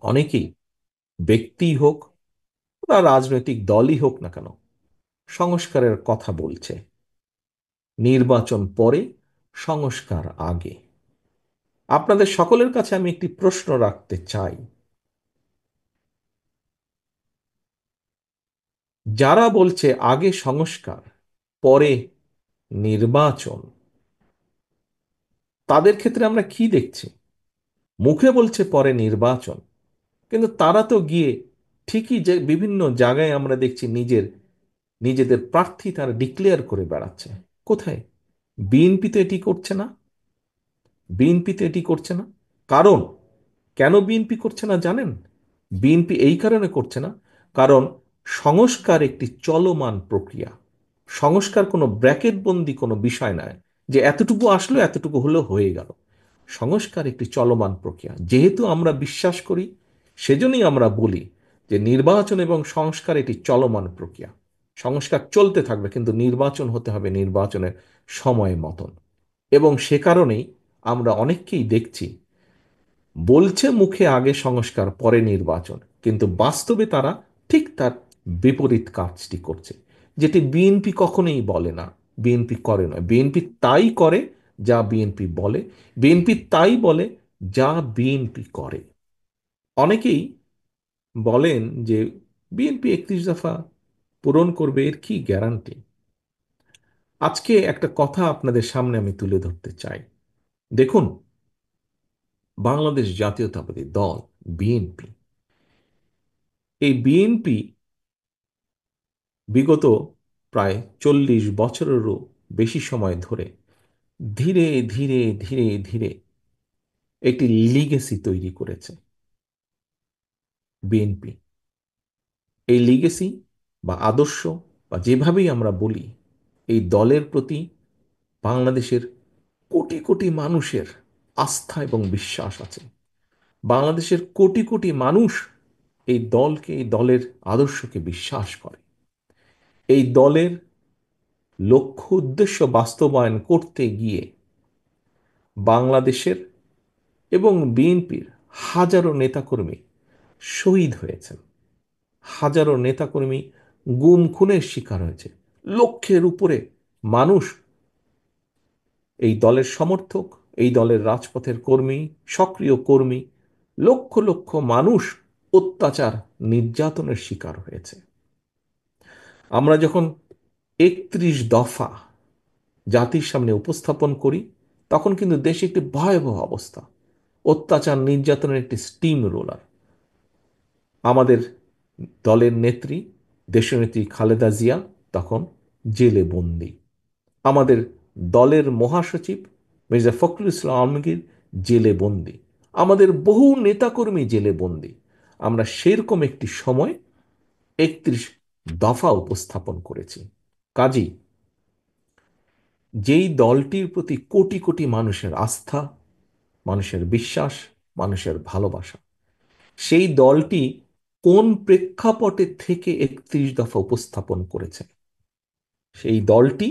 অনেকেই, ব্যক্তি হোক বা রাজনৈতিক দলই হোক না কেন, সংস্কারের কথা বলছে। নির্বাচন পরে, সংস্কার আগে। আপনাদের সকলের কাছে আমি একটি প্রশ্ন রাখতে চাই। যারা বলছে আগে সংস্কার, পরে নির্বাচন, তাদের ক্ষেত্রে আমরা কি দেখছি? মুখে বলছে পরে নির্বাচন, কিন্তু তারা তো গিয়ে ঠিকই যে বিভিন্ন জায়গায় আমরা দেখছি নিজেদের প্রার্থী তারা ডিক্লেয়ার করে বেড়াচ্ছে। কোথায়? বিএনপি তো এটি করছে না। বিএনপি তো এটি করছে না। কারণ, কেন বিএনপি করছে না জানেন? বিএনপি এই কারণে করছে না, কারণ সংস্কার একটি চলমান প্রক্রিয়া। সংস্কার কোনো ব্র্যাকেট বন্দি কোনো বিষয় নয় যে এতটুকু আসলো এতটুকু হলো হয়ে গেল। সংস্কার একটি চলমান প্রক্রিয়া। যেহেতু আমরা বিশ্বাস করি, সেজন্যই আমরা বলি যে নির্বাচন এবং সংস্কার এটি চলমান প্রক্রিয়া। সংস্কার চলতে থাকবে, কিন্তু নির্বাচন হতে হবে নির্বাচনের সময় মতন। এবং সে কারণেই আমরা অনেককেই দেখছি বলছে মুখে আগে সংস্কার পরে নির্বাচন, কিন্তু বাস্তবে তারা ঠিক তার বিপরীত কাজটি করছে, যেটি বিএনপি কখনোই বলে না, বিএনপি করে না। বিএনপি তাই করে যা বিএনপি বলে, বিএনপি তাই বলে যা বিএনপি করে। অনেকেই বলেন যে বিএনপি 31 দফা পূরণ করবে, এর কি গ্যারান্টি? আজকে একটা কথা আপনাদের সামনে আমি তুলে ধরতে চাই। দেখুন, বাংলাদেশ জাতীয়তাবাদী দল, বিএনপি, এই বিএনপি বিগত প্রায় 40 বছরেরও বেশি সময় ধরে ধীরে ধীরে ধীরে ধীরে একটি লিগেসি তৈরি করেছে। বিএনপি এই লিগেসি বা আদর্শ বা যেভাবেই আমরা বলি, এই দলের প্রতি বাংলাদেশের কোটি কোটি মানুষের আস্থা এবং বিশ্বাস আছে। বাংলাদেশের কোটি কোটি মানুষ এই দলকে, এই দলের আদর্শকে বিশ্বাস করে। এই দলের লক্ষ্য উদ্দেশ্য বাস্তবায়ন করতে গিয়ে বাংলাদেশের এবং বিএনপির হাজারো নেতাকর্মী শহীদ হয়েছেন। হাজারো নেতাকর্মী গুম খুনের শিকার হয়েছে। লক্ষের উপরে মানুষ, এই দলের সমর্থক, এই দলের রাজপথের কর্মী, সক্রিয় কর্মী, লক্ষ লক্ষ মানুষ অত্যাচার, নির্যাতনের শিকার হয়েছে। আমরা যখন 31 দফা জাতির সামনে উপস্থাপন করি, তখন কিন্তু দেশে একটি ভয়াবহ অবস্থা, অত্যাচার নির্যাতনের একটি স্টিম রোলার। আমাদের দলের নেত্রী, দেশনেত্রী খালেদা জিয়া তখন জেলে বন্দী। আমাদের দলের মহাসচিব মির্জা ফখরুল ইসলাম আলমগীর জেলে বন্দী। আমাদের বহু নেতাকর্মী জেলে বন্দী। আমরা সেরকম একটি সময় 31 দফা উপস্থাপন করেছি। কাজী, যেই দলটির প্রতি কোটি কোটি মানুষের আস্থা, মানুষের বিশ্বাস, মানুষের ভালোবাসা, সেই দলটি কোন প্রেক্ষাপটে থেকে 31 দফা উপস্থাপন করেছে? সেই দলটি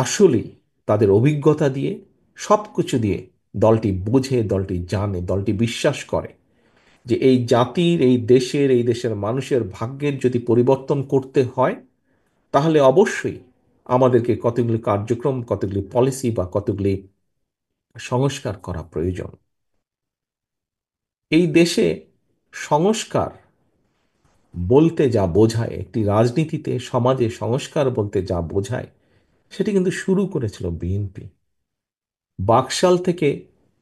আসলেই তাদের অভিজ্ঞতা দিয়ে, সব কিছু দিয়ে দলটি বোঝে, দলটি জানে, দলটি বিশ্বাস করে যে এই জাতির, এই দেশের মানুষের ভাগ্যের যদি পরিবর্তন করতে হয়, তাহলে অবশ্যই আমাদেরকে কতগুলি কার্যক্রম, কতগুলি পলিসি বা কতগুলি সংস্কার করা প্রয়োজন। এই দেশে সংস্কার বলতে যা বোঝায়, একটি রাজনীতিতে, সমাজে সংস্কার বলতে যা বোঝায়, সেটি কিন্তু শুরু করেছিল বিএনপি। বাকশাল থেকে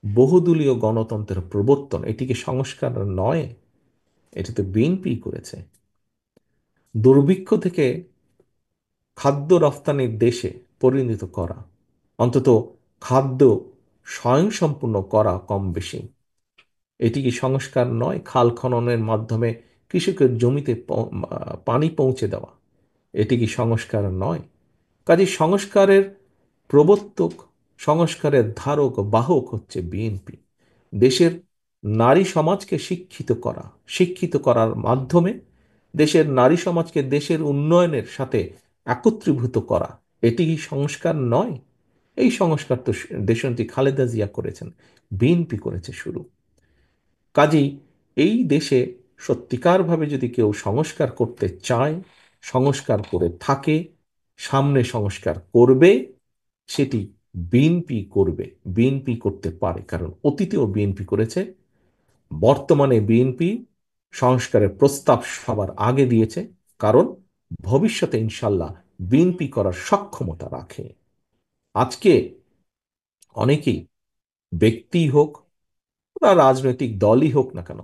বহুদলীয় গণতন্ত্রের প্রবর্তন, এটিকে সংস্কার নয়, এটি তো বিএনপি করেছে। দুর্ভিক্ষ থেকে খাদ্য রফতানির দেশে পরিণত করা, অন্তত খাদ্য স্বয়ংসম্পূর্ণ করা কম বেশি, এটি কি সংস্কার নয়? খাল খননের মাধ্যমে কৃষকের জমিতে পানি পৌঁছে দেওয়া, এটি কি সংস্কার নয়? কাজে সংস্কারের প্রবর্তক, সংস্কারের ধারক বাহক হচ্ছে বিএনপি। দেশের নারী সমাজকে শিক্ষিত করা, শিক্ষিত করার মাধ্যমে দেশের নারী সমাজকে দেশের উন্নয়নের সাথে একত্রীভূত করা, এটি কি সংস্কার নয়? এই সংস্কার তো দেশনেত্রী খালেদা জিয়া করেছেন, বিএনপি করেছে শুরু। কাজেই এই দেশে সত্যিকারভাবে যদি কেউ সংস্কার করতে চায়, সংস্কার করে থাকে, সামনে সংস্কার করবে, সেটি বিএনপি করবে। বিএনপি করতে পারে, কারণ অতীতেও বিএনপি করেছে। বর্তমানে বিএনপি সংস্কারের প্রস্তাব সবার আগে দিয়েছে, কারণ ভবিষ্যতে ইনশাল্লাহ বিএনপি করার সক্ষমতা রাখে। আজকে অনেকেই, ব্যক্তি হোক বা রাজনৈতিক দলই হোক না কেন,